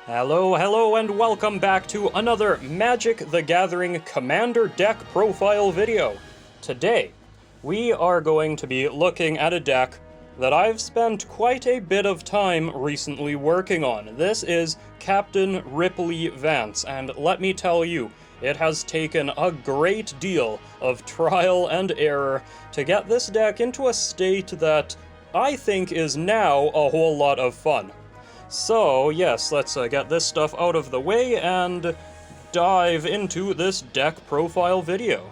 Hello, and welcome back to another Magic the Gathering Commander deck profile video. Today, we are going to be looking at a deck that I've spent quite a bit of time recently working on. This is Captain Ripley Vance, and let me tell you, it has taken a great deal of trial and error to get this deck into a state that I think is now a whole lot of fun. So, yes, let's get this stuff out of the way and dive into this deck profile video.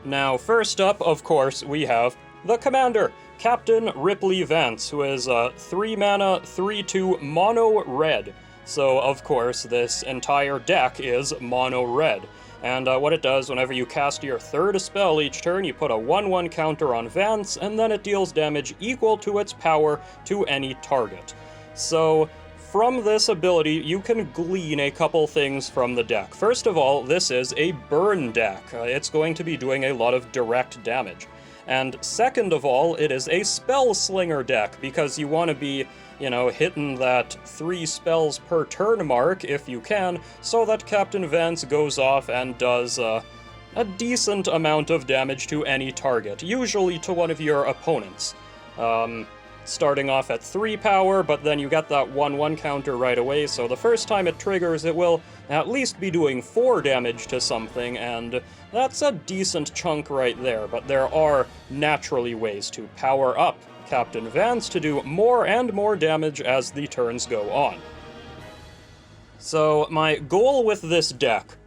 Now, first up, of course, we have the commander, Captain Ripley Vance, who is 3 mana, 3/2 mono red. So, of course, this entire deck is mono red. And what it does, whenever you cast your third spell each turn, you put a 1/1 counter on Vance, and then it deals damage equal to its power to any target. So, from this ability, you can glean a couple things from the deck. First of all, this is a burn deck. It's going to be doing a lot of direct damage. And second of all, it is a spell slinger deck, because you want to be, hitting that 3 spells per turn mark, if you can, so that Captain Vance goes off and does a decent amount of damage to any target, usually to one of your opponents. Starting off at 3 power, but then you get that 1/1 counter right away, so the first time it triggers, it will at least be doing 4 damage to something, and that's a decent chunk right there, but there are naturally ways to power up Captain Vance to do more and more damage as the turns go on. So my goal with this deck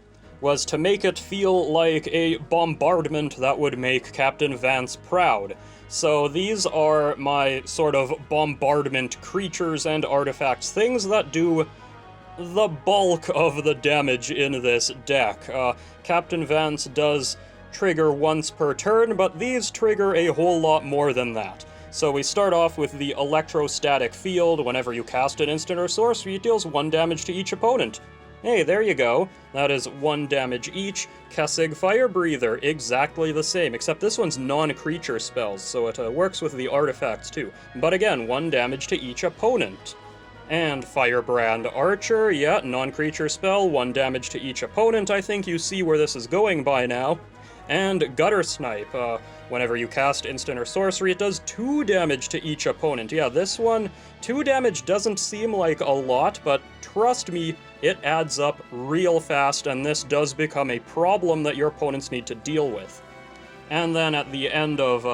was to make it feel like a bombardment that would make Captain Vance proud. So these are my sort of bombardment creatures and artifacts, things that do the bulk of the damage in this deck. Captain Vance does trigger once per turn, but these trigger a whole lot more than that. So we start off with the electrostatic field. Whenever you cast an instant or sorcery, it deals 1 damage to each opponent. Hey, there you go. That is 1 damage each. Kessig Fire Breather, exactly the same, except this one's non-creature spells, so it works with the artifacts too. But again, 1 damage to each opponent. And Firebrand Archer, yeah, non-creature spell, 1 damage to each opponent. I think you see where this is going by now. And Gutter Snipe, whenever you cast instant or sorcery, it does 2 damage to each opponent. Yeah, this one, 2 damage doesn't seem like a lot, but trust me, it adds up real fast, and this does become a problem that your opponents need to deal with. And then at the end of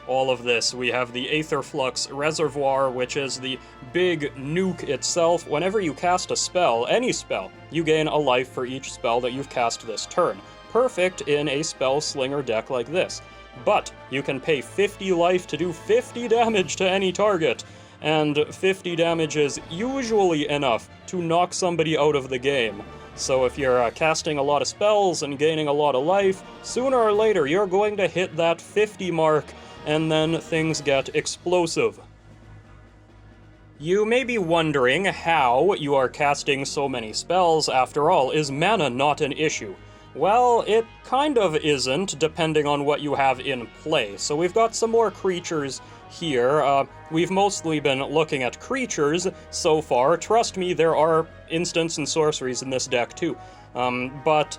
all of this, we have the Aetherflux Reservoir, which is the big nuke itself. Whenever you cast a spell, any spell, you gain a life for each spell that you've cast this turn. Perfect in a spell slinger deck like this. But you can pay 50 life to do 50 damage to any target, and 50 damage is usually enough to knock somebody out of the game. So if you're casting a lot of spells and gaining a lot of life, sooner or later you're going to hit that 50 mark, and then things get explosive. You may be wondering how you are casting so many spells. After all, is mana not an issue? Well, it kind of isn't, depending on what you have in play. So we've got some more creatures here. We've mostly been looking at creatures so far. Trust me, there are instants and sorceries in this deck too. But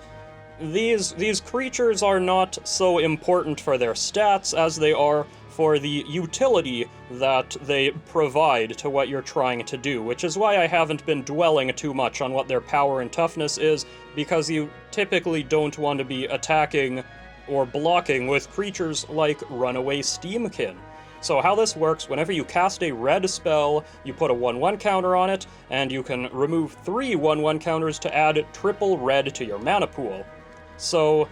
these creatures are not so important for their stats as they are for the utility that they provide to what you're trying to do, which is why I haven't been dwelling too much on what their power and toughness is, because you typically don't want to be attacking or blocking with creatures like Runaway Steamkin. So how this works, whenever you cast a red spell, you put a 1/1 counter on it, and you can remove 3 1/1 counters to add triple red to your mana pool. So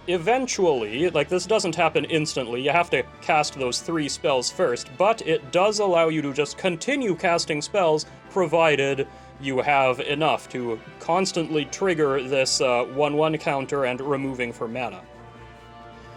eventually, this doesn't happen instantly, you have to cast those 3 spells first, but it does allow you to just continue casting spells, provided you have enough to constantly trigger this 1/1 counter and removing for mana.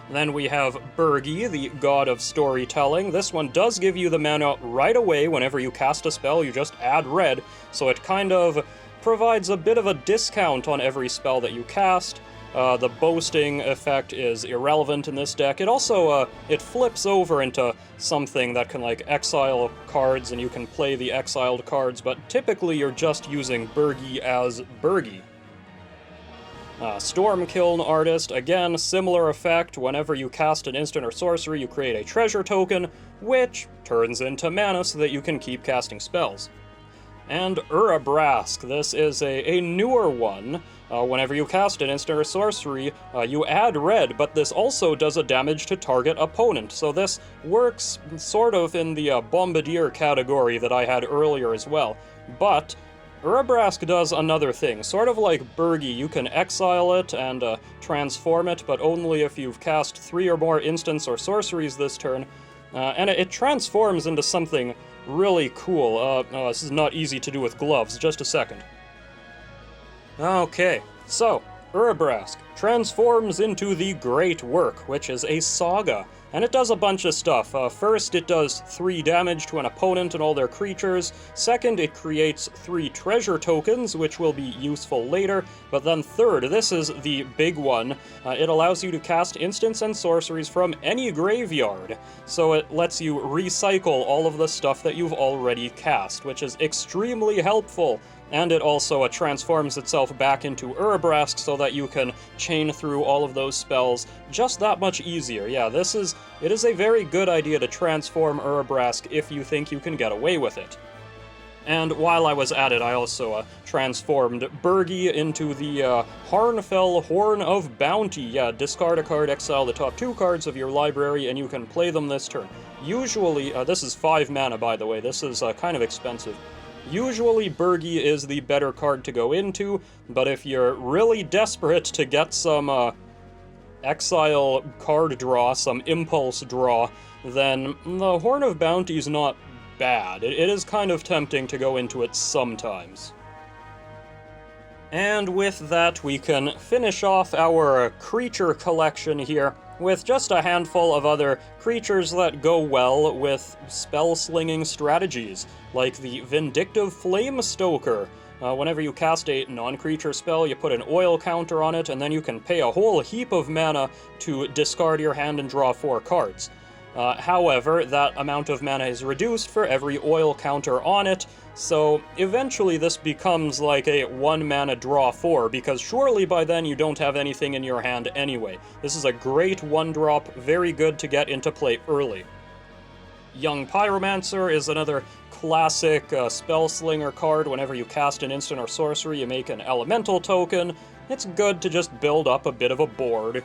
Then we have Burgi, the God of Storytelling. This one does give you the mana right away. Whenever you cast a spell, you just add red, so it kind of provides a bit of a discount on every spell that you cast. The boasting effect is irrelevant in this deck. It also, it flips over into something that can, like, exile cards, and you can play the exiled cards, but typically you're just using Birgi as Birgi. Stormkiln Artist, again, similar effect. Whenever you cast an instant or sorcery, you create a treasure token, which turns into mana so that you can keep casting spells. And Urabrask, this is a newer one. Whenever you cast an instant or sorcery, you add red, but this also does a damage to target opponent. So this works sort of in the Bombardier category that I had earlier as well. But Urabrask does another thing. Sort of like Birgi, you can exile it and transform it, but only if you've cast 3 or more instants or sorceries this turn. And it transforms into something really cool. This is not easy to do with gloves. Just a second. Okay, so Urabrask transforms into the Great Work, which is a saga. And it does a bunch of stuff. First, it does 3 damage to an opponent and all their creatures. Second, it creates 3 treasure tokens, which will be useful later. But then third, this is the big one. It allows you to cast instants and sorceries from any graveyard. So it lets you recycle all of the stuff that you've already cast, which is extremely helpful. And it also transforms itself back into Urabrask so that you can chain through all of those spells just that much easier. Yeah, it is a very good idea to transform Urabrask if you think you can get away with it. And while I was at it, I also transformed Birgi into the Harnfell Horn of Bounty. Yeah, discard a card, exile the top 2 cards of your library, and you can play them this turn. Usually, this is 5 mana by the way, this is kind of expensive. Usually Birgi is the better card to go into, but if you're really desperate to get some exile card draw, some impulse draw, then the Horn of Bounty is not bad. It is kind of tempting to go into it sometimes. And with that, we can finish off our creature collection here with just a handful of other creatures that go well with spell-slinging strategies, like the Vindictive Flamestoker. Whenever you cast a non-creature spell, you put an oil counter on it, and then you can pay a whole heap of mana to discard your hand and draw 4 cards. However, that amount of mana is reduced for every oil counter on it, so eventually this becomes like a 1 mana draw 4, because surely by then you don't have anything in your hand anyway. This is a great 1-drop, very good to get into play early. Young Pyromancer is another classic spell-slinger card. Whenever you cast an instant or sorcery, you make an elemental token. It's good to just build up a bit of a board.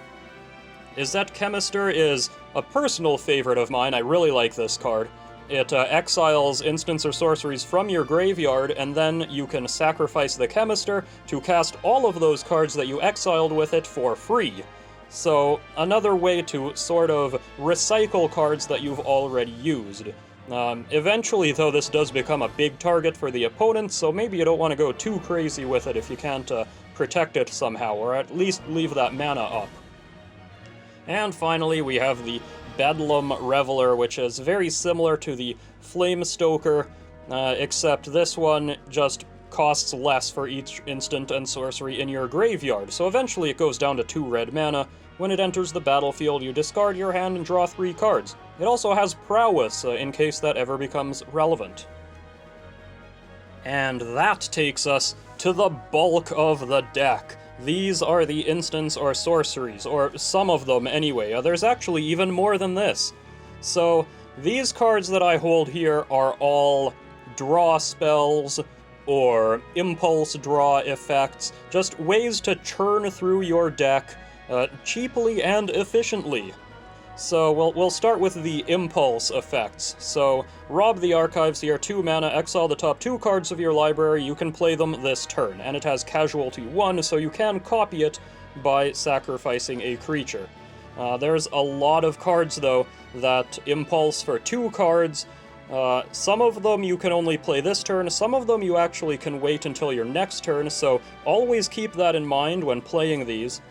Izzet Chemister is a personal favorite of mine. I really like this card. It exiles instants or sorceries from your graveyard, and then you can sacrifice the Chemister to cast all of those cards that you exiled with it for free. So, another way to sort of recycle cards that you've already used. Eventually, though, this does become a big target for the opponent, so maybe you don't want to go too crazy with it if you can't protect it somehow, or at least leave that mana up. And finally, we have the Bedlam Reveler, which is very similar to the Flamestoker, except this one just costs less for each instant and sorcery in your graveyard, so eventually it goes down to 2 red mana. When it enters the battlefield, you discard your hand and draw 3 cards. It also has Prowess, in case that ever becomes relevant. And that takes us to the bulk of the deck. These are the instants or sorceries, or some of them anyway. There's actually even more than this. So, these cards that I hold here are all draw spells, or impulse draw effects, just ways to churn through your deck cheaply and efficiently. So we'll start with the impulse effects. So rob the archives here, 2 mana, exile the top 2 cards of your library, you can play them this turn, and it has casualty 1, so you can copy it by sacrificing a creature. There's a lot of cards though that impulse for 2 cards. Some of them you can only play this turn, some of them you actually can wait until your next turn, so always keep that in mind when playing these.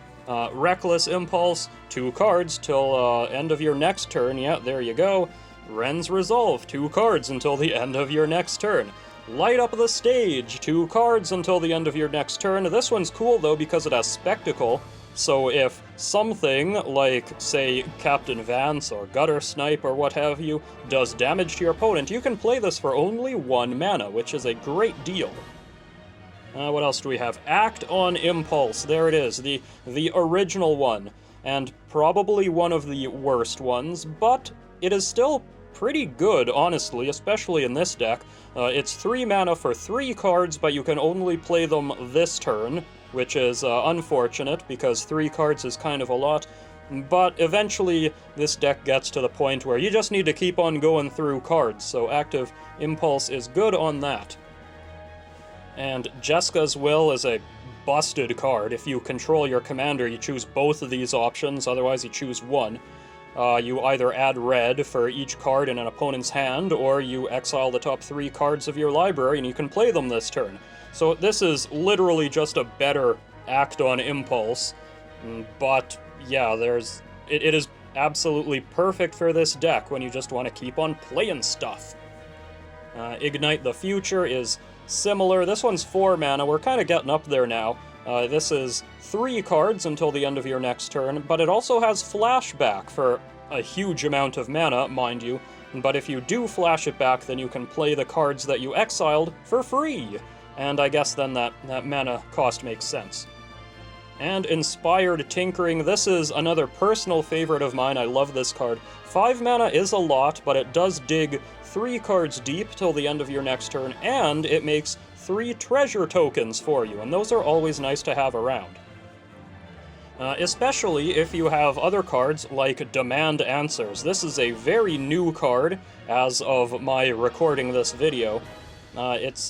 Reckless Impulse, 2 cards till end of your next turn. Yeah, there you go. Wren's Resolve, 2 cards until the end of your next turn. Light Up the Stage, 2 cards until the end of your next turn. This one's cool though because it has Spectacle. So if something like, say, Captain Vance or Gutter Snipe or what have you does damage to your opponent, you can play this for only 1 mana, which is a great deal. What else do we have? Act on Impulse. There it is, the original one, and probably one of the worst ones, but it is still pretty good, honestly, especially in this deck. It's 3 mana for 3 cards, but you can only play them this turn, which is unfortunate, because 3 cards is kind of a lot. But eventually, this deck gets to the point where you just need to keep on going through cards, so Active Impulse is good on that. And Jeska's Will is a busted card. If you control your commander, you choose both of these options, otherwise you choose one. You either add red for each card in an opponent's hand, or you exile the top 3 cards of your library and you can play them this turn. So this is literally just a better Act on Impulse, but yeah, it is absolutely perfect for this deck when you just want to keep on playing stuff. Ignite the Future is similar. This one's 4 mana, we're kind of getting up there now. This is 3 cards until the end of your next turn, but it also has flashback for a huge amount of mana, mind you. But if you do flash it back, then you can play the cards that you exiled for free. And I guess then that mana cost makes sense. And Inspired Tinkering, this is another personal favorite of mine. I love this card. 5 mana is a lot, but it does dig 3 cards deep till the end of your next turn, and it makes 3 treasure tokens for you, and those are always nice to have around. Especially if you have other cards like Demand Answers. This is a very new card as of my recording this video. It's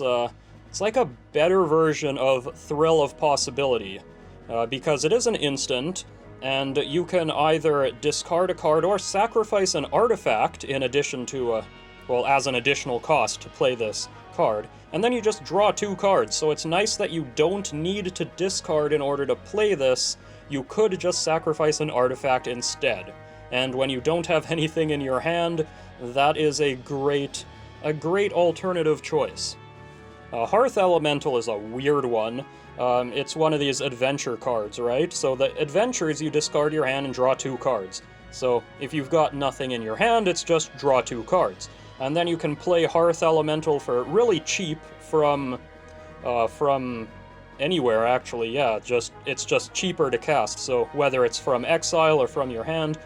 like a better version of Thrill of Possibility, because it is an instant, and you can either discard a card or sacrifice an artifact in addition to, as an additional cost to play this card, and then you just draw 2 cards, so it's nice that you don't need to discard in order to play this. You could just sacrifice an artifact instead, and when you don't have anything in your hand, that is a great alternative choice. Hearth Elemental is a weird one. It's one of these adventure cards, right? So the adventures, you discard your hand and draw 2 cards. So if you've got nothing in your hand, it's just draw 2 cards. And then you can play Hearth Elemental for really cheap from anywhere, actually, yeah. It's just cheaper to cast, so whether it's from exile or from your hand,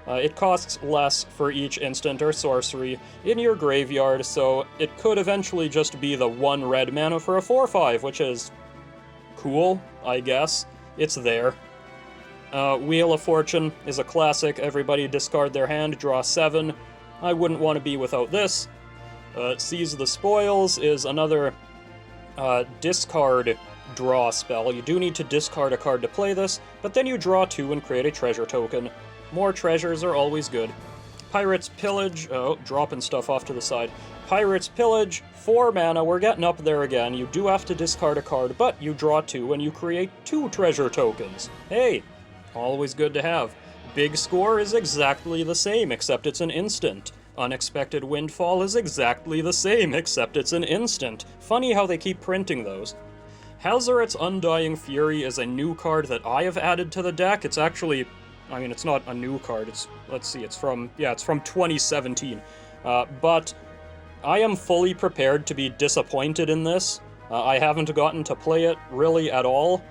it costs less for each instant or sorcery in your graveyard, so it could eventually just be the 1 red mana for a 4/5, which is cool, I guess. It's there. Wheel of Fortune is a classic. Everybody discard their hand, draw 7. I wouldn't want to be without this. Seize the Spoils is another discard draw spell. You do need to discard a card to play this, but then you draw 2 and create a treasure token. More treasures are always good. Pirate's Pillage, dropping stuff off to the side. Pirate's Pillage, 4 mana, we're getting up there again. You do have to discard a card, but you draw 2 and you create 2 treasure tokens. Hey, always good to have. Big Score is exactly the same, except it's an instant. Unexpected Windfall is exactly the same, except it's an instant. Funny how they keep printing those. Hazoret's Undying Fury is a new card that I have added to the deck. It's actually, I mean, it's not a new card. It's from 2017. But I am fully prepared to be disappointed in this. I haven't gotten to play it really at all.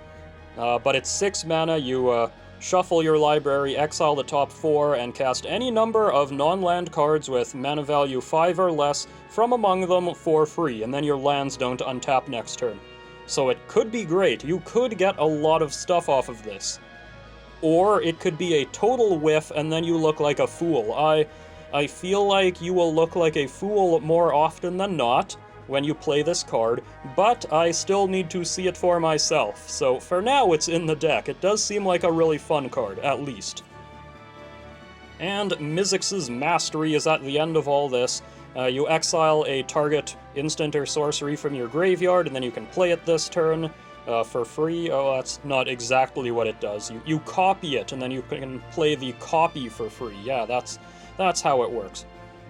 But it's 6 mana. You shuffle your library, exile the top 4, and cast any number of non-land cards with mana value 5 or less from among them for free, and then your lands don't untap next turn. So it could be great. You could get a lot of stuff off of this. Or it could be a total whiff and then you look like a fool. I feel like you will look like a fool more often than not when you play this card, but I still need to see it for myself. So for now it's in the deck. It does seem like a really fun card, at least. And Mizzix's Mastery is at the end of all this. You exile a target instant or sorcery from your graveyard, and then you can play it this turn for free. Oh, that's not exactly what it does. You copy it, and then you can play the copy for free. Yeah, that's how it works.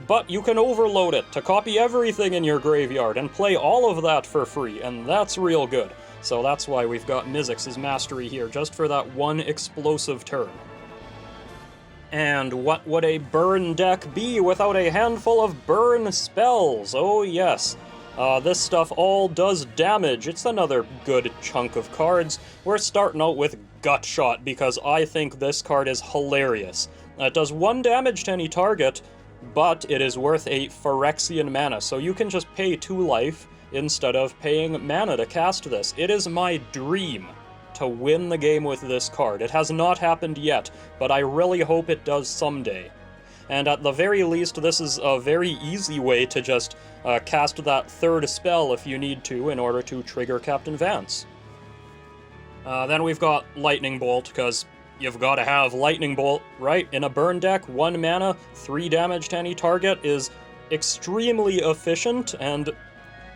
But you can overload it to copy everything in your graveyard and play all of that for free, and that's real good. So that's why we've got Mizzix's Mastery here, just for that one explosive turn. And what would a burn deck be without a handful of burn spells? Oh yes. This stuff all does damage. It's another good chunk of cards. We're starting out with Gut Shot because I think this card is hilarious. It does 1 damage to any target, but it is worth a Phyrexian mana, so you can just pay 2 life instead of paying mana to cast this. It is my dream to win the game with this card. It has not happened yet, but I really hope it does someday. And at the very least, this is a very easy way to just cast that 3rd spell if you need to in order to trigger Captain Vance. Then we've got Lightning Bolt, because you've got to have Lightning Bolt, right? In a burn deck, 1 mana, 3 damage to any target is extremely efficient, and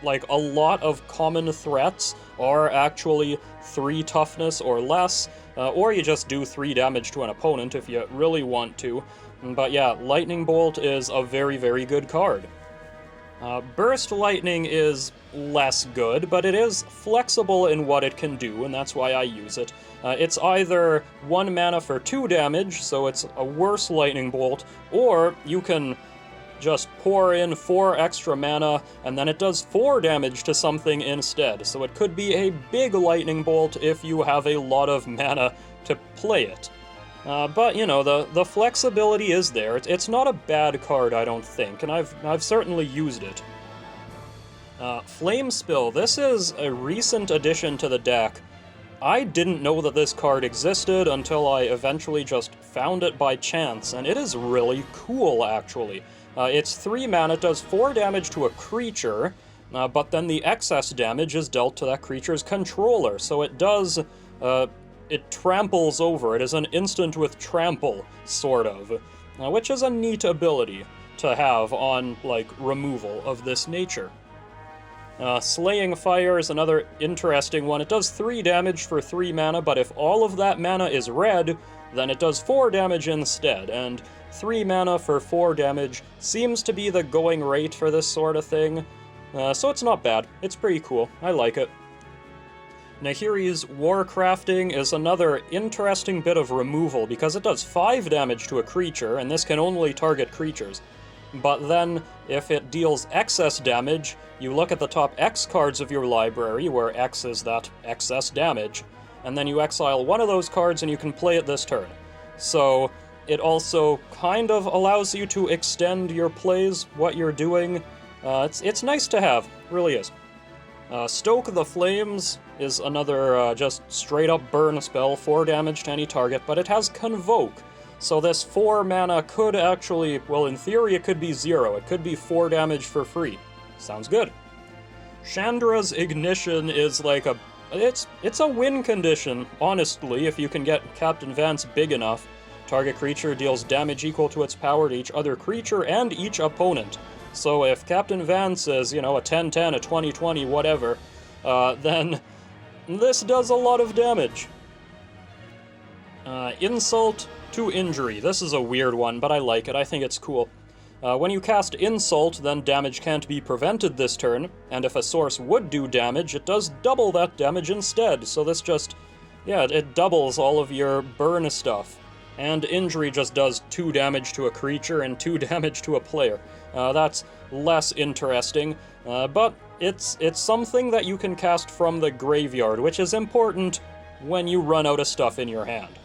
like a lot of common threats are actually 3 toughness or less, or you just do 3 damage to an opponent if you really want to. But yeah, Lightning Bolt is a very, very good card. Burst Lightning is less good, but it is flexible in what it can do, and that's why I use it. It's either 1 mana for 2 damage, so it's a worse Lightning Bolt, or you can just pour in 4 extra mana, and then it does 4 damage to something instead. So it could be a big Lightning Bolt if you have a lot of mana to play it. But, you know, the flexibility is there. It's not a bad card, I don't think, and I've certainly used it. Flame Spill. This is a recent addition to the deck. I didn't know that this card existed until I eventually just found it by chance, and it is really cool, actually. It's 3 mana, it does 4 damage to a creature, but then the excess damage is dealt to that creature's controller, so it does, it tramples over. It is an instant with trample, sort of, which is a neat ability to have on, like, removal of this nature. Slaying Fire is another interesting one. It does 3 damage for 3 mana, but if all of that mana is red, then it does 4 damage instead, and 3 mana for 4 damage seems to be the going rate for this sort of thing, so it's not bad. It's pretty cool. I like it. Nahiri's Warcrafting is another interesting bit of removal, because it does 5 damage to a creature, and this can only target creatures. But then, if it deals excess damage, you look at the top X cards of your library, where X is that excess damage, and then you exile one of those cards and you can play it this turn. So it also kind of allows you to extend your plays, what you're doing. It's nice to have, really is. Stoke the Flames is another just straight-up burn spell, 4 damage to any target, but it has Convoke. So this 4 mana could actually, well, in theory it could be 0. It could be 4 damage for free. Sounds good. Chandra's Ignition is like a... It's a win condition, honestly, if you can get Captain Vance big enough. Target creature deals damage equal to its power to each other creature and each opponent. So if Captain Vance is, you know, a 10-10, a 20-20, whatever, then this does a lot of damage. Insult to Injury. This is a weird one, but I like it. I think it's cool. When you cast Insult, then damage can't be prevented this turn, and if a source would do damage, it does double that damage instead. So this just, yeah, it doubles all of your burn stuff. And Injury just does 2 damage to a creature and 2 damage to a player. That's less interesting, but it's something that you can cast from the graveyard, which is important when you run out of stuff in your hand.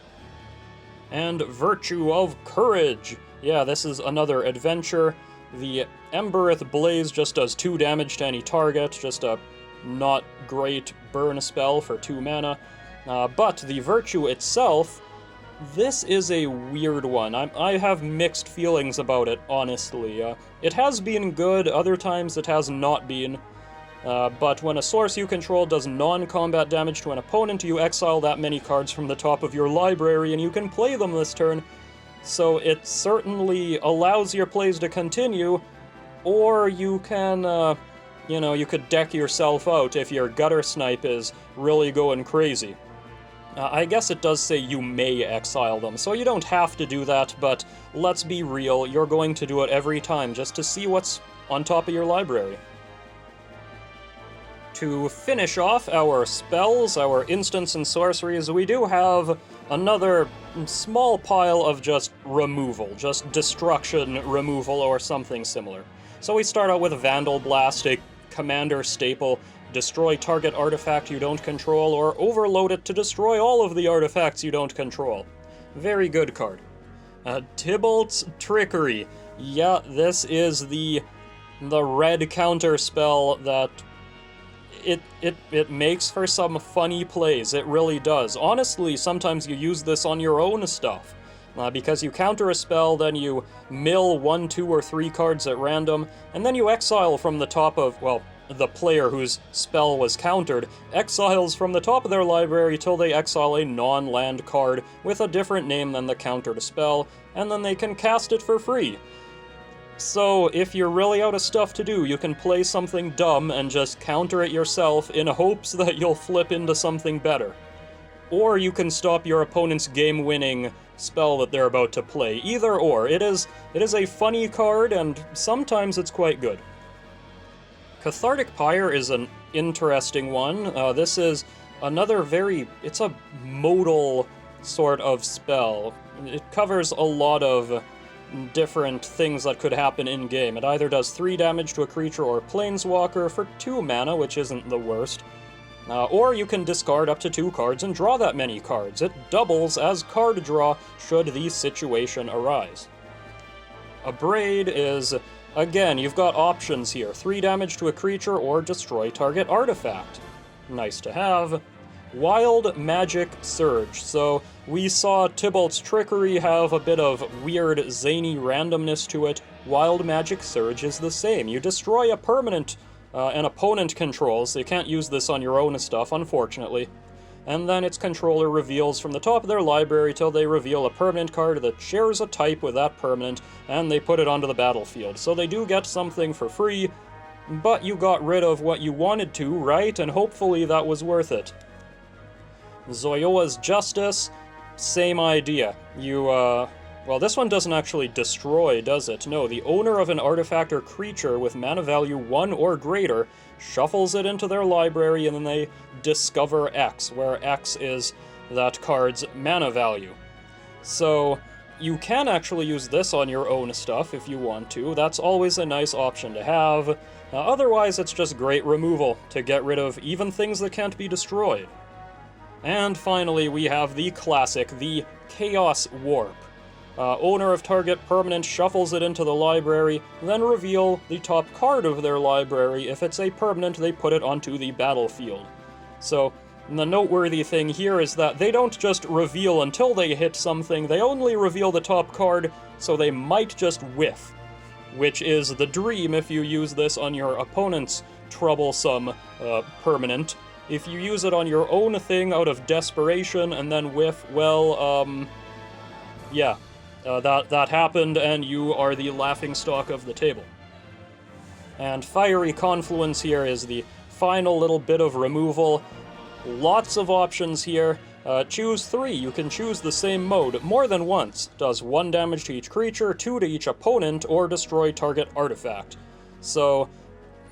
And Virtue of Courage. Yeah, this is another adventure. The Embereth Blaze just does 2 damage to any target, just a not great burn spell for 2 mana. But the Virtue itself, this is a weird one. I have mixed feelings about it, honestly. It has been good, other times it has not been. But when a source you control does non-combat damage to an opponent, you exile that many cards from the top of your library and you can play them this turn. So it certainly allows your plays to continue, or you can, you know, you could deck yourself out if your Gutter Snipe is really going crazy. I guess it does say you may exile them, so you don't have to do that, but let's be real, you're going to do it every time just to see what's on top of your library. to finish off our spells, our instants and sorceries, we do have another small pile of just removal, just destruction removal or something similar. So we start out with Vandal Blast, a commander staple. Destroy target artifact you don't control, or overload it to destroy all of the artifacts you don't control. Very good card. Tybalt's Trickery. Yeah, this is the red counter spell that it makes for some funny plays. It really does. Honestly, sometimes you use this on your own stuff. Because you counter a spell, then you mill 1, 2, or 3 cards at random, and then you exile from the top of, well, the player whose spell was countered exiles from the top of their library till they exile a non-land card with a different name than the countered spell, and then they can cast it for free. So, if you're really out of stuff to do, you can play something dumb and just counter it yourself in hopes that you'll flip into something better. Or you can stop your opponent's game-winning spell that they're about to play. Either or. It is a funny card, and sometimes it's quite good. Cathartic Pyre is an interesting one. This is another it's a modal sort of spell. It covers a lot of different things that could happen in-game. It either does 3 damage to a creature or planeswalker for 2 mana, which isn't the worst. Or you can discard up to 2 cards and draw that many cards. It doubles as card draw should the situation arise. Abrade is, again, you've got options here. 3 damage to a creature or destroy target artifact. Nice to have. Wild Magic Surge. So we saw Tybalt's Trickery have a bit of weird, zany randomness to it. Wild Magic Surge is the same. You destroy a permanent an opponent controls. They can't use this on your own stuff, unfortunately. And then its controller reveals from the top of their library till they reveal a permanent card that shares a type with that permanent, and they put it onto the battlefield. So they do get something for free, but you got rid of what you wanted to, right? And hopefully that was worth it. Zoyoa's Justice, same idea. Well, this one doesn't actually destroy, does it? No, the owner of an artifact or creature with mana value 1 or greater shuffles it into their library, and then they discover X, where X is that card's mana value. So you can actually use this on your own stuff if you want to. That's always a nice option to have. Otherwise, it's just great removal to get rid of even things that can't be destroyed. And finally, we have the classic, the Chaos Warp. Owner of target permanent shuffles it into the library, then reveal the top card of their library. If it's a permanent, they put it onto the battlefield. So, the noteworthy thing here is that they don't just reveal until they hit something, they only reveal the top card, so they might just whiff. Which is the dream if you use this on your opponent's troublesome permanent. If you use it on your own thing out of desperation and then whiff, well, yeah. That happened, and you are the laughingstock of the table. And Fiery Confluence here is the final little bit of removal. Lots of options here. Choose 3. You can choose the same mode more than once. Does 1 damage to each creature, 2 to each opponent, or destroy target artifact. So,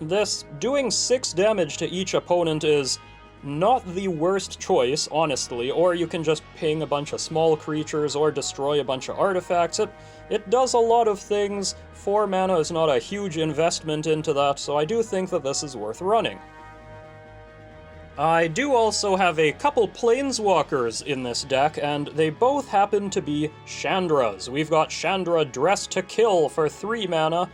this doing 6 damage to each opponent is not the worst choice, honestly, or you can just ping a bunch of small creatures or destroy a bunch of artifacts. It does a lot of things. 4 mana is not a huge investment into that, so I do think that this is worth running. I do also have a couple Planeswalkers in this deck, and they both happen to be Chandras. We've got Chandra Dressed to Kill for 3 mana,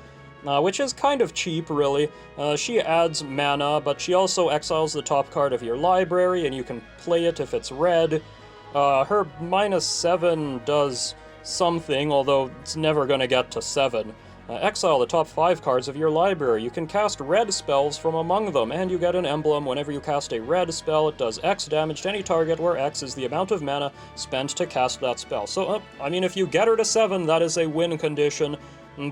which is kind of cheap, really. She adds mana, but she also exiles the top card of your library, and you can play it if it's red. Her -7 does something, although it's never going to get to 7. Exile the top 5 cards of your library. You can cast red spells from among them, and you get an emblem. Whenever you cast a red spell, it does X damage to any target, where X is the amount of mana spent to cast that spell. So, I mean, if you get her to 7, that is a win condition.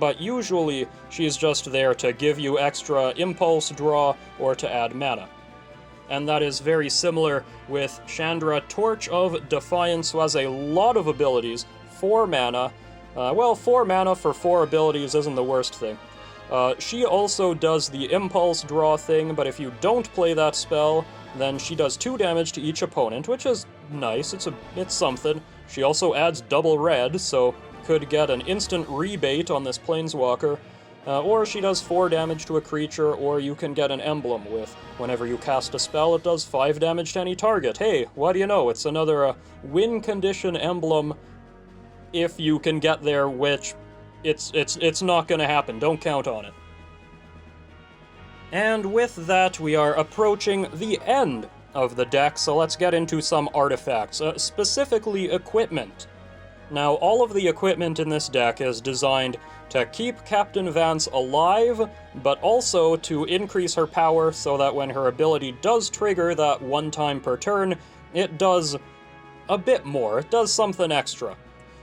But usually, she's just there to give you extra impulse draw or to add mana. And that is very similar with Chandra Torch of Defiance, who has a lot of abilities, 4 mana. 4 mana for 4 abilities isn't the worst thing. She also does the impulse draw thing, but if you don't play that spell, then she does 2 damage to each opponent, which is nice. It's something. She also adds double red, so could get an instant rebate on this Planeswalker. Or she does 4 damage to a creature, or you can get an emblem with whenever you cast a spell, it does 5 damage to any target. Hey, what do you know? It's another win condition emblem if you can get there, which it's not going to happen. Don't count on it. And with that, we are approaching the end of the deck, so let's get into some artifacts, specifically equipment. Now, all of the equipment in this deck is designed to keep Captain Vance alive, but also to increase her power so that when her ability does trigger that 1 time per turn, it does a bit more. It does something extra.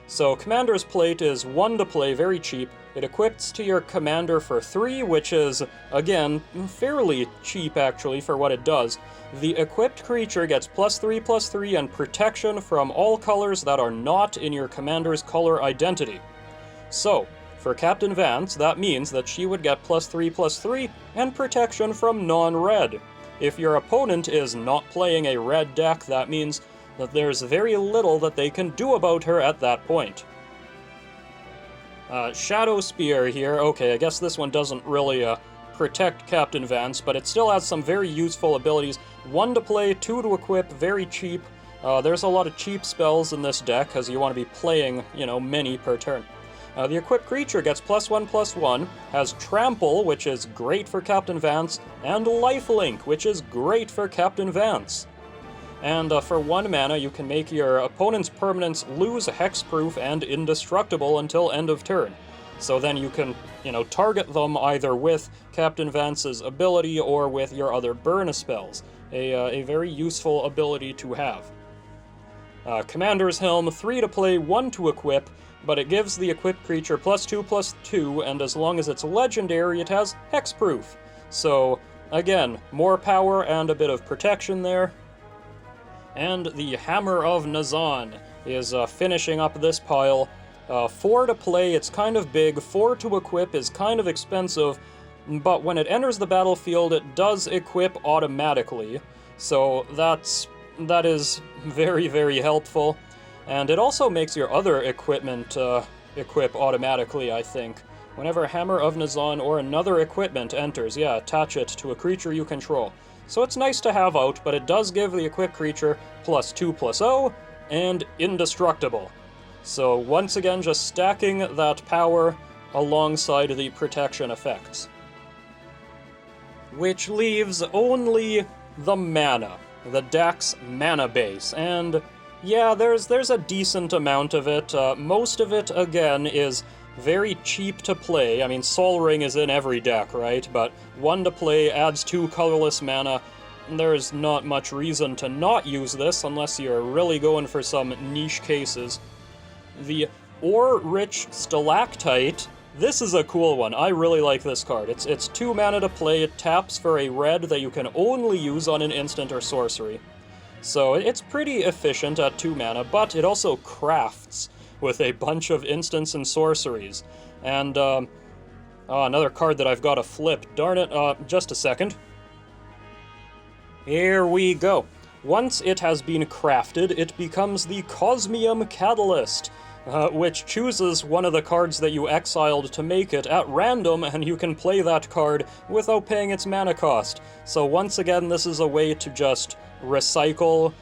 So Commander's Plate is 1 to play, very cheap. It equips to your commander for 3, which is, again, fairly cheap actually for what it does. The equipped creature gets +3/+3 and protection from all colors that are not in your commander's color identity. So, for Captain Vance, that means that she would get +3/+3 and protection from non-red. If your opponent is not playing a red deck, that means that there's very little that they can do about her at that point. Shadow Spear here. Okay, I guess this one doesn't really protect Captain Vance, but it still has some very useful abilities. 1 to play, 2 to equip, very cheap. There's a lot of cheap spells in this deck, because you want to be playing, many per turn. The equipped creature gets +1/+1, has Trample, which is great for Captain Vance, and Lifelink, which is great for Captain Vance. And for 1 mana, you can make your opponent's permanents lose hexproof and indestructible until end of turn. So then you can, target them either with Captain Vance's ability or with your other burn spells. A very useful ability to have. Commander's Helm, 3 to play, 1 to equip, but it gives the equipped creature +2/+2, and as long as it's legendary, it has hexproof. So, again, more power and a bit of protection there. And the Hammer of Nazan is finishing up this pile. 4 to play, it's kind of big. 4 to equip is kind of expensive, but when it enters the battlefield, it does equip automatically. So that is very, very helpful. And it also makes your other equipment equip automatically, I think. Whenever Hammer of Nazan or another equipment enters, attach it to a creature you control. So it's nice to have out, but it does give the equipped creature +2/+0 and indestructible. So once again, just stacking that power alongside the protection effects. Which leaves only the mana, the deck's mana base, and yeah, there's a decent amount of it. Most of it, again, is very cheap to play. I mean, Sol Ring is in every deck, right? But 1 to play adds 2 colorless mana. There's not much reason to not use this unless you're really going for some niche cases. The Ore-Rich Stalactite, this is a cool one. I really like this card. It's 2 mana to play. It taps for a red that you can only use on an instant or sorcery. So it's pretty efficient at 2 mana, but it also crafts with a bunch of instants and sorceries. And, another card that I've got to flip. Darn it, just a second. Here we go. Once it has been crafted, it becomes the Cosmium Catalyst, which chooses one of the cards that you exiled to make it at random, and you can play that card without paying its mana cost. So once again, this is a way to just recycle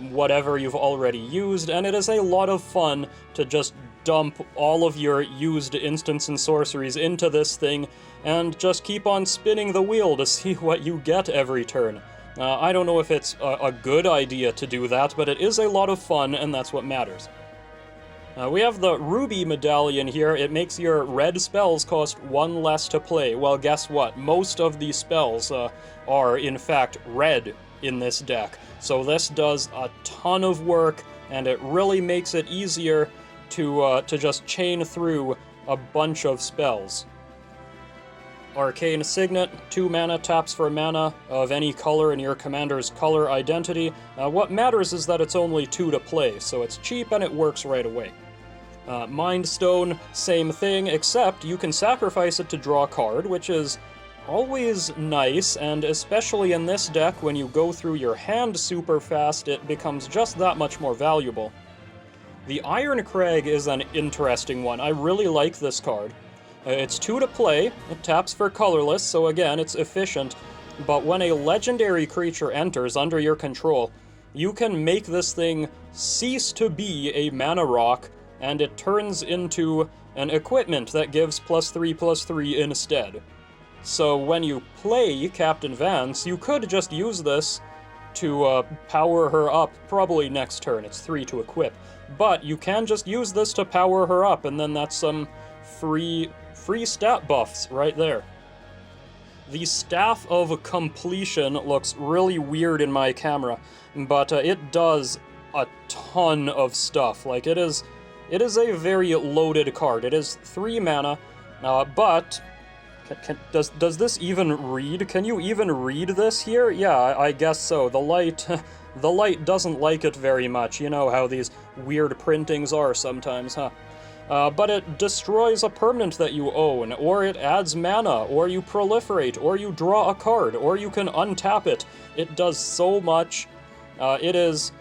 whatever you've already used, and it is a lot of fun to just dump all of your used instants and sorceries into this thing, and just keep on spinning the wheel to see what you get every turn. I don't know if it's a good idea to do that, but it is a lot of fun, and that's what matters. We have the Ruby Medallion here. It makes your red spells cost 1 less to play. Well, guess what? Most of these spells are, in fact, red in this deck. So this does a ton of work, and it really makes it easier to just chain through a bunch of spells. Arcane Signet, 2 mana, taps for mana of any color in your commander's color identity. What matters is that it's only 2 to play, so it's cheap and it works right away. Mind Stone, same thing, except you can sacrifice it to draw a card, which is always nice, and especially in this deck, when you go through your hand super fast, it becomes just that much more valuable. The Iron Crag is an interesting one. I really like this card. It's 2 to play, it taps for colorless, so again, it's efficient, but when a legendary creature enters under your control, you can make this thing cease to be a mana rock, and it turns into an equipment that gives +3/+3 instead. So when you play Captain Vance, you could just use this to power her up, probably next turn, it's 3 to equip. But you can just use this to power her up, and then that's some free stat buffs right there. The Staff of Completion looks really weird in my camera, but it does a ton of stuff. Like, it is a very loaded card. It is 3 mana, but does this even read? Can you even read this here? Yeah, I guess so. The light doesn't like it very much. You know how these weird printings are sometimes, huh? But it destroys a permanent that you own, or it adds mana, or you proliferate, or you draw a card, or you can untap it. It does so much. It is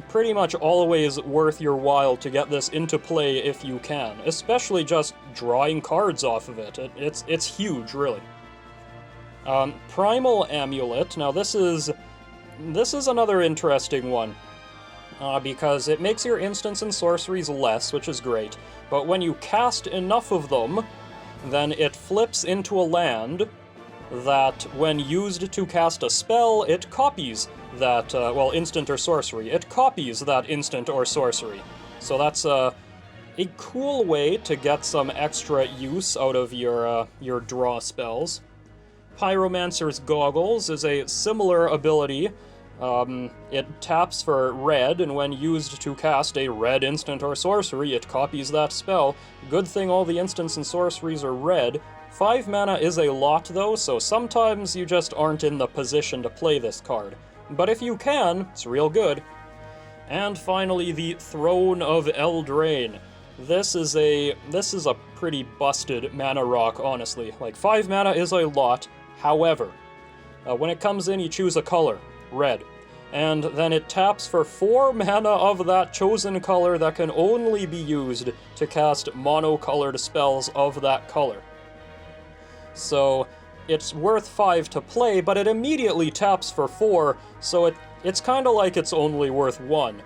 pretty much always worth your while to get this into play if you can, especially just drawing cards off of it. It's huge, really. Primal Amulet. Now this is another interesting one. Because it makes your instants and sorceries less, which is great, but when you cast enough of them, then it flips into a land that, when used to cast a spell, it copies that, instant or sorcery. It copies that instant or sorcery. So that's a cool way to get some extra use out of your draw spells. Pyromancer's Goggles is a similar ability. It taps for red, and when used to cast a red instant or sorcery, it copies that spell. Good thing all the instants and sorceries are red. 5 mana is a lot, though, so sometimes you just aren't in the position to play this card. But if you can, it's real good. And finally, the Throne of Eldraine. This is a pretty busted mana rock, honestly. Like, 5 mana is a lot. However, when it comes in, you choose a color. Red. And then it taps for 4 mana of that chosen color that can only be used to cast mono-colored spells of that color. So it's worth 5 to play, but it immediately taps for 4, so it's kind of like it's only worth 1.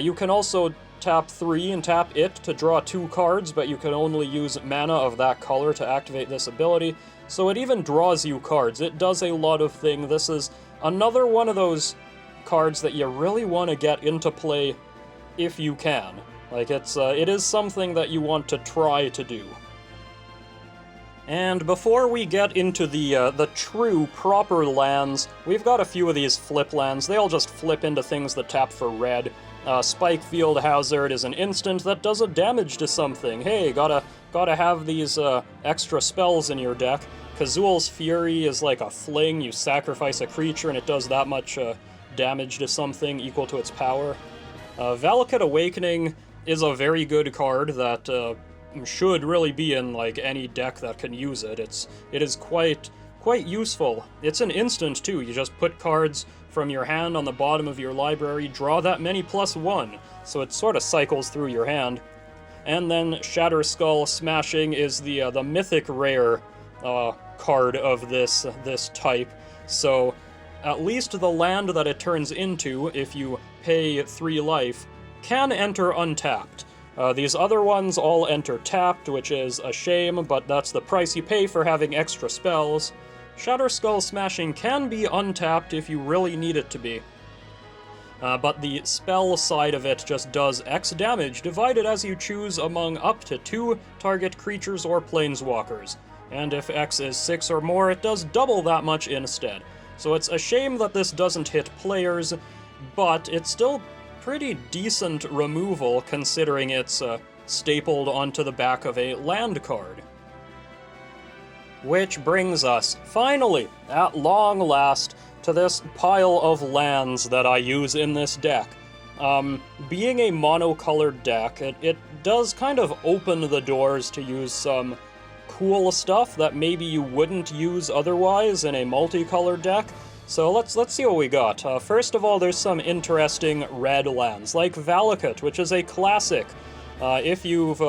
You can also tap 3 and tap it to draw 2 cards, but you can only use mana of that color to activate this ability, so it even draws you cards. It does a lot of things. This is another one of those cards that you really want to get into play if you can. Like, it is something that you want to try to do. And before we get into the true, proper lands, we've got a few of these flip lands. They all just flip into things that tap for red. Spikefield Hazard is an instant that does a damage to something. Hey, gotta have these extra spells in your deck. Kazul's Fury is like a fling. You sacrifice a creature and it does that much damage to something equal to its power. Valakut Awakening is a very good card that should really be in like any deck that can use it. It is quite useful. It's an instant too. You just put cards from your hand on the bottom of your library, draw that many +1, so it sort of cycles through your hand. And then Shatterskull Smashing is the mythic rare card of this type. So at least the land that it turns into, if you pay 3 life, can enter untapped. These other ones all enter tapped, which is a shame, but that's the price you pay for having extra spells. Shatterskull Smashing can be untapped if you really need it to be. But the spell side of it just does X damage, divided as you choose among up to 2 target creatures or planeswalkers. And if X is 6 or more, it does double that much instead. So it's a shame that this doesn't hit players, but it's still pretty decent removal considering it's stapled onto the back of a land card. Which brings us, finally, at long last, to this pile of lands that I use in this deck. Being a monocolored deck, it does kind of open the doors to use some cool stuff that maybe you wouldn't use otherwise in a multicolored deck. So let's see what we got. First of all, there's some interesting red lands, like Valakut, which is a classic. If you've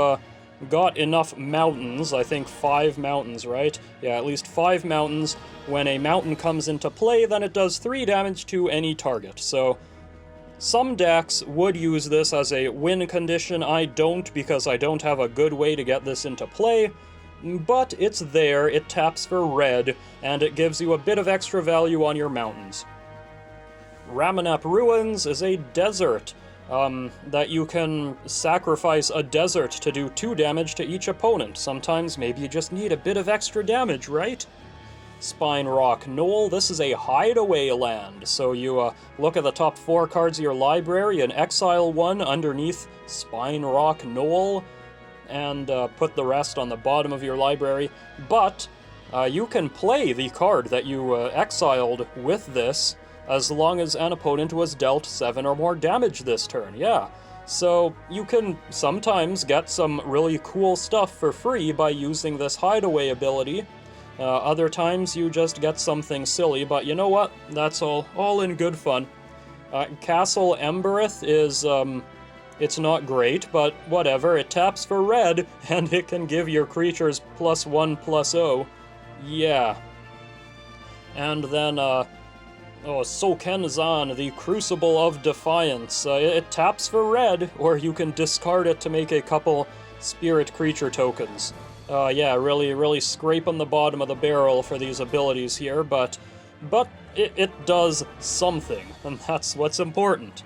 got enough mountains, I think 5 mountains, right? Yeah, at least 5 mountains. When a mountain comes into play, then it does 3 damage to any target. So some decks would use this as a win condition. I don't, because I don't have a good way to get this into play. But it's there, it taps for red, and it gives you a bit of extra value on your mountains. Ramanap Ruins is a desert, that you can sacrifice a desert to do 2 damage to each opponent. Sometimes maybe you just need a bit of extra damage, right? Spine Rock Knoll, this is a hideaway land, so you look at the top 4 cards of your library and exile 1 underneath Spine Rock Knoll, and put the rest on the bottom of your library. But you can play the card that you exiled with this as long as an opponent was dealt 7 or more damage this turn, yeah. So you can sometimes get some really cool stuff for free by using this hideaway ability. Other times you just get something silly, but you know what? That's all in good fun. Castle Embereth is, it's not great, but whatever. It taps for red, and it can give your creatures +1/+0. Yeah. And then, Sokenzan, the Crucible of Defiance. It taps for red, or you can discard it to make a couple spirit creature tokens. Yeah, really scraping the bottom of the barrel for these abilities here, but it does something, and that's what's important.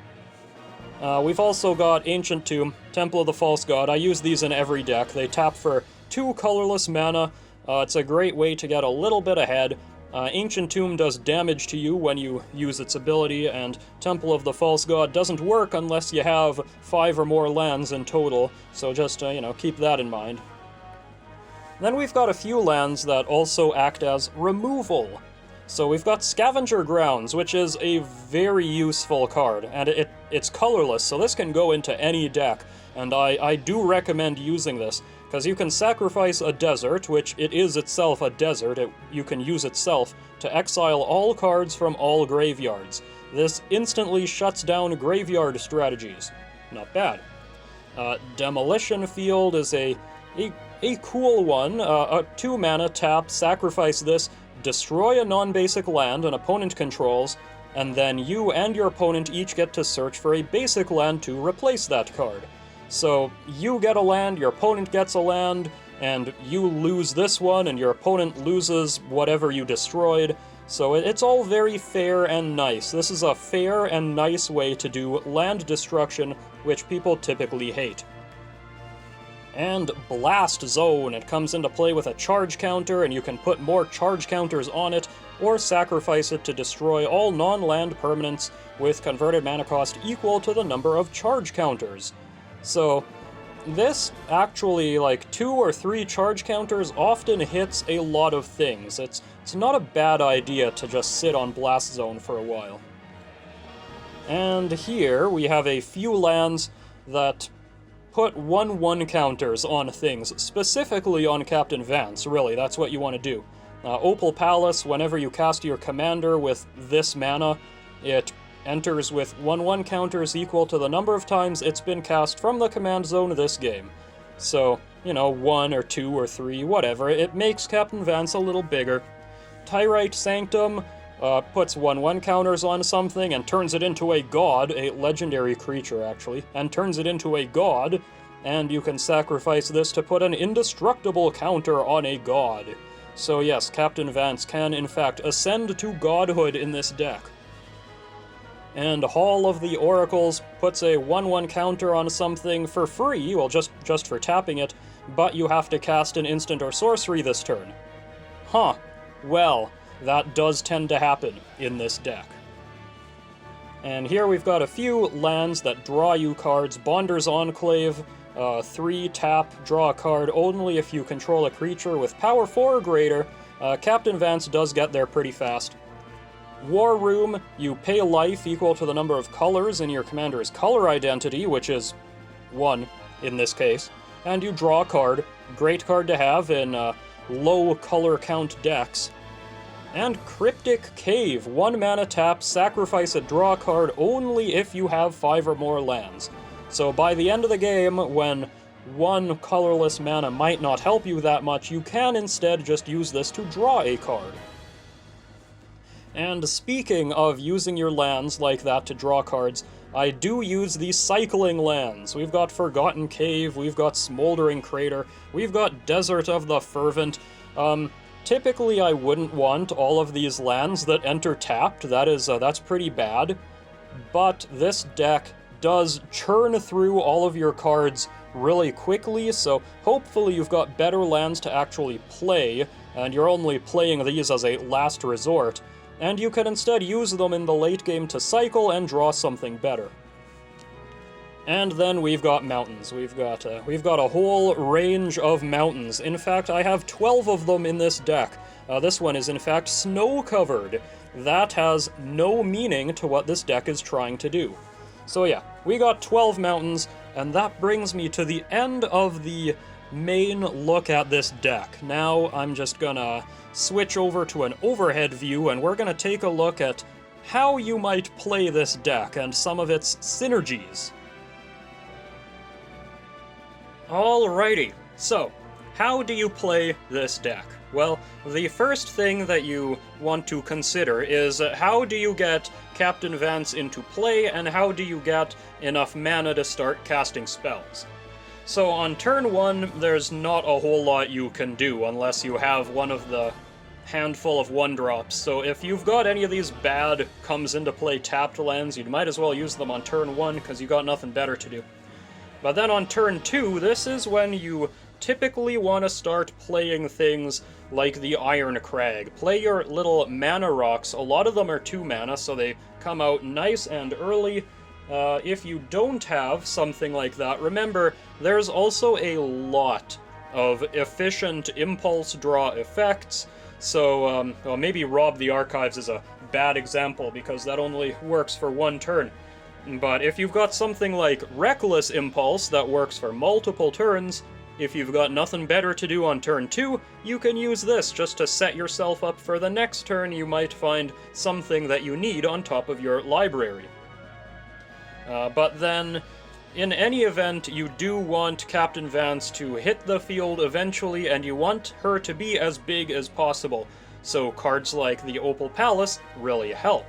We've also got Ancient Tomb, Temple of the False God. I use these in every deck. They tap for 2 colorless mana. It's a great way to get a little bit ahead. Ancient Tomb does damage to you when you use its ability, and Temple of the False God doesn't work unless you have 5 or more lands in total, so just, keep that in mind. Then we've got a few lands that also act as removal. So we've got Scavenger Grounds, which is a very useful card, and it's colorless, so this can go into any deck, and I do recommend using this, because you can sacrifice a desert, which it is itself a desert. You can use itself to exile all cards from all graveyards. This instantly shuts down graveyard strategies. Not bad. Demolition Field is a cool one. A 2 mana tap, sacrifice this, destroy a non-basic land an opponent controls, and then you and your opponent each get to search for a basic land to replace that card. So you get a land, your opponent gets a land, and you lose this one, and your opponent loses whatever you destroyed. So it's all very fair and nice. This is a fair and nice way to do land destruction, which people typically hate. And Blast Zone. It comes into play with a charge counter, and you can put more charge counters on it, or sacrifice it to destroy all non-land permanents with converted mana cost equal to the number of charge counters. So this actually, like 2 or 3 charge counters, often hits a lot of things. It's not a bad idea to just sit on Blast Zone for a while. And here we have a few lands that put 1/1 counters on things, specifically on Captain Vance, really, that's what you want to do. Opal Palace, whenever you cast your commander with this mana, it enters with 1/1 counters equal to the number of times it's been cast from the command zone this game. So, 1 or 2 or 3, whatever, it makes Captain Vance a little bigger. Tyrite Sanctum puts 1/1 counters on something and turns it into a god, a legendary creature actually, and turns it into a god, and you can sacrifice this to put an indestructible counter on a god. So yes, Captain Vance can in fact ascend to godhood in this deck. And Hall of the Oracles puts a 1/1 counter on something for free, well just for tapping it, but you have to cast an instant or sorcery this turn. Huh, well, that does tend to happen in this deck. And here we've got a few lands that draw you cards. Bonder's Enclave, 3 tap, draw a card only if you control a creature with power 4 or greater. Captain Vance does get there pretty fast. War Room, you pay life equal to the number of colors in your commander's color identity, which is 1 in this case, and you draw a card. Great card to have in low color count decks. And Cryptic Cave, 1 mana tap, sacrifice a draw card only if you have 5 or more lands. So by the end of the game, when 1 colorless mana might not help you that much, you can instead just use this to draw a card. And speaking of using your lands like that to draw cards, I do use these cycling lands. We've got Forgotten Cave, we've got Smoldering Crater, we've got Desert of the Fervent. Typically I wouldn't want all of these lands that enter tapped, that's pretty bad. But this deck does churn through all of your cards really quickly, so hopefully you've got better lands to actually play, and you're only playing these as a last resort. And you can instead use them in the late game to cycle and draw something better. And then we've got mountains. We've got a whole range of mountains. In fact, I have 12 of them in this deck. This one is in fact snow-covered. That has no meaning to what this deck is trying to do. So yeah, we got 12 mountains, and that brings me to the end of the main look at this deck. Now I'm just gonna switch over to an overhead view, and we're gonna take a look at how you might play this deck and some of its synergies. Alrighty, so how do you play this deck? Well, the first thing that you want to consider is how do you get Captain Vance into play, and how do you get enough mana to start casting spells? So on turn 1, there's not a whole lot you can do unless you have one of the handful of 1-drops. So if you've got any of these bad comes into play tapped lands, you might as well use them on turn 1 because you got nothing better to do. But then on turn 2, this is when you typically want to start playing things like the Iron Crag. Play your little mana rocks. A lot of them are 2 mana, so they come out nice and early. If you don't have something like that, remember, there's also a lot of efficient impulse draw effects. So, well, maybe Rob the Archives is a bad example because that only works for 1 turn. But if you've got something like Reckless Impulse that works for multiple turns, if you've got nothing better to do on turn 2, you can use this just to set yourself up for the next turn. You might find something that you need on top of your library. But then, in any event, you do want Captain Vance to hit the field eventually, and you want her to be as big as possible. So cards like the Opal Palace really help.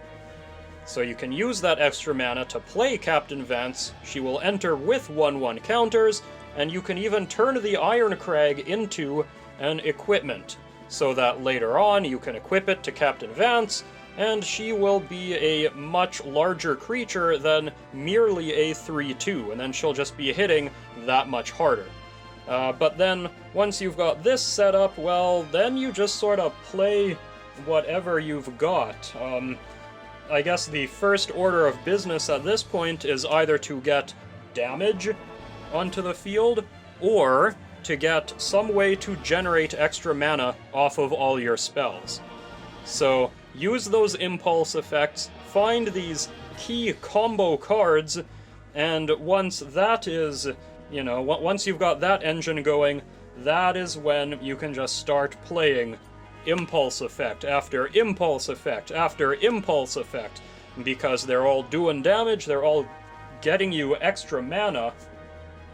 So you can use that extra mana to play Captain Vance. She will enter with 1/1 counters, and you can even turn the Iron Crag into an equipment, so that later on you can equip it to Captain Vance, and she will be a much larger creature than merely a 3/2, and then she'll just be hitting that much harder. But then, once you've got this set up, well, then you just sort of play whatever you've got. I guess the first order of business at this point is either to get damage onto the field, or to get some way to generate extra mana off of all your spells. So, use those impulse effects, find these key combo cards, and once that is, once you've got that engine going, that is when you can just start playing impulse effect after impulse effect after impulse effect, because they're all doing damage, they're all getting you extra mana,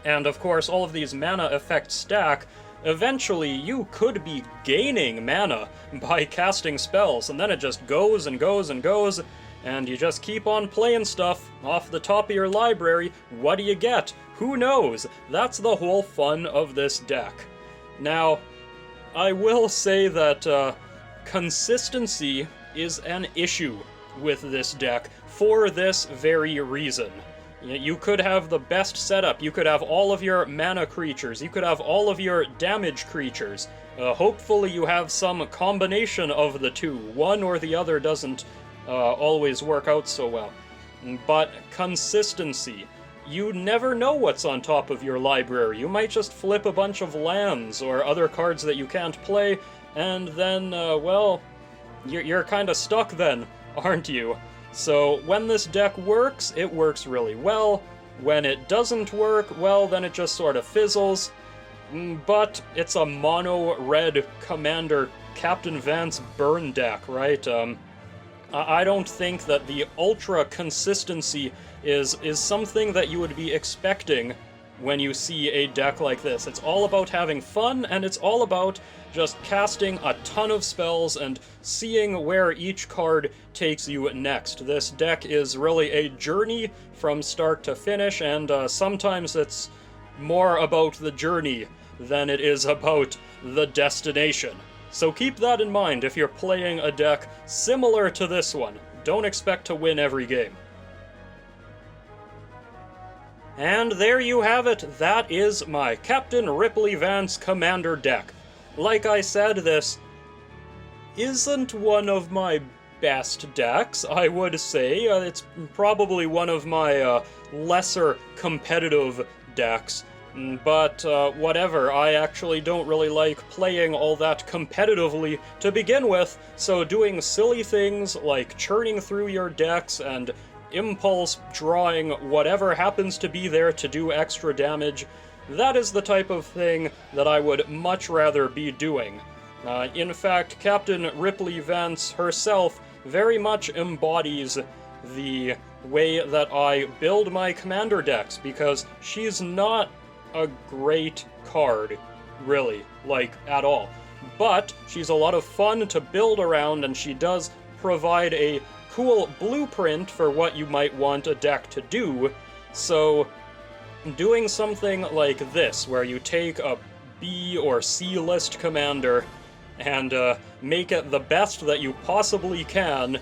and of course all of these mana effects stack. Eventually you could be gaining mana by casting spells, and then it just goes and goes and goes, and you just keep on playing stuff off the top of your library. What do you get? Who knows? That's the whole fun of this deck. Now, I will say that consistency is an issue with this deck for this very reason. You could have the best setup, you could have all of your mana creatures, you could have all of your damage creatures. Hopefully you have some combination of the two. One or the other doesn't always work out so well. But consistency. You never know what's on top of your library. You might just flip a bunch of lands or other cards that you can't play, and then, well, you're kind of stuck then. aren't you? So when this deck works, it works really well. When it doesn't work, well, then it just sort of fizzles. But it's a mono-red Commander Captain Vance burn deck, right? I don't think that the ultra consistency is something that you would be expecting when you see a deck like this. It's all about having fun, and it's all about just casting a ton of spells and seeing where each card takes you next. This deck is really a journey from start to finish, and sometimes it's more about the journey than it is about the destination. So keep that in mind if you're playing a deck similar to this one. Don't expect to win every game. And there you have it. That is my Captain Ripley Vance Commander deck. Like I said, this isn't one of my best decks, I would say. It's probably one of my lesser competitive decks. But whatever, I actually don't really like playing all that competitively to begin with, so doing silly things like churning through your decks and impulse drawing whatever happens to be there to do extra damage, that is the type of thing that I would much rather be doing. In fact, Captain Ripley Vance herself very much embodies the way that I build my commander decks, because she's not a great card, really, like, at all. But she's a lot of fun to build around, and she does provide a cool blueprint for what you might want a deck to do. So doing something like this, where you take a B or C list commander and make it the best that you possibly can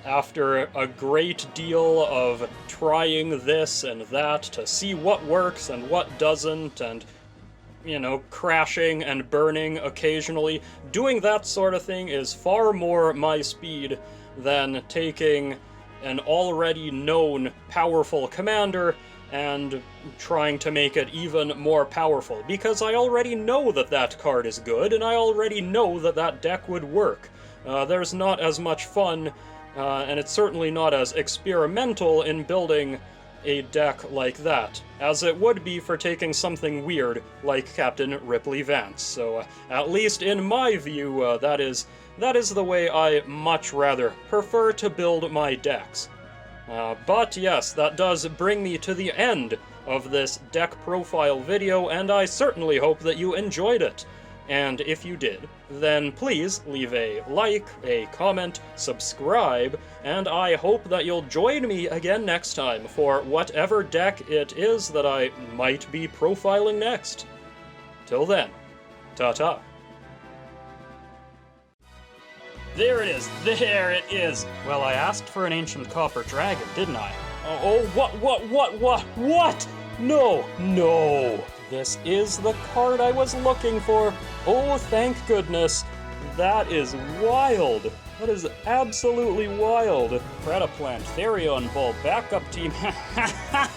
after a great deal of trying this and that to see what works and what doesn't, and, you know, crashing and burning occasionally. Doing that sort of thing is far more my speed than taking an already known powerful commander and trying to make it even more powerful, because I already know that that card is good, and I already know that that deck would work. There's not as much fun, and it's certainly not as experimental in building a deck like that, as it would be for taking something weird like Captain Ripley Vance. So, at least in my view, that is the way I much rather prefer to build my decks. But yes, that does bring me to the end of this deck profile video, and I certainly hope that you enjoyed it. And if you did, then please leave a like, a comment, subscribe, and I hope that you'll join me again next time for whatever deck it is that I might be profiling next. Till then, ta-ta. There it is! There it is! Well, I asked for an ancient copper dragon, didn't I? Oh, what? No! This is the card I was looking for! Oh, thank goodness! That is wild! That is absolutely wild! Predaplant, Therion Bull, backup team, ha ha ha!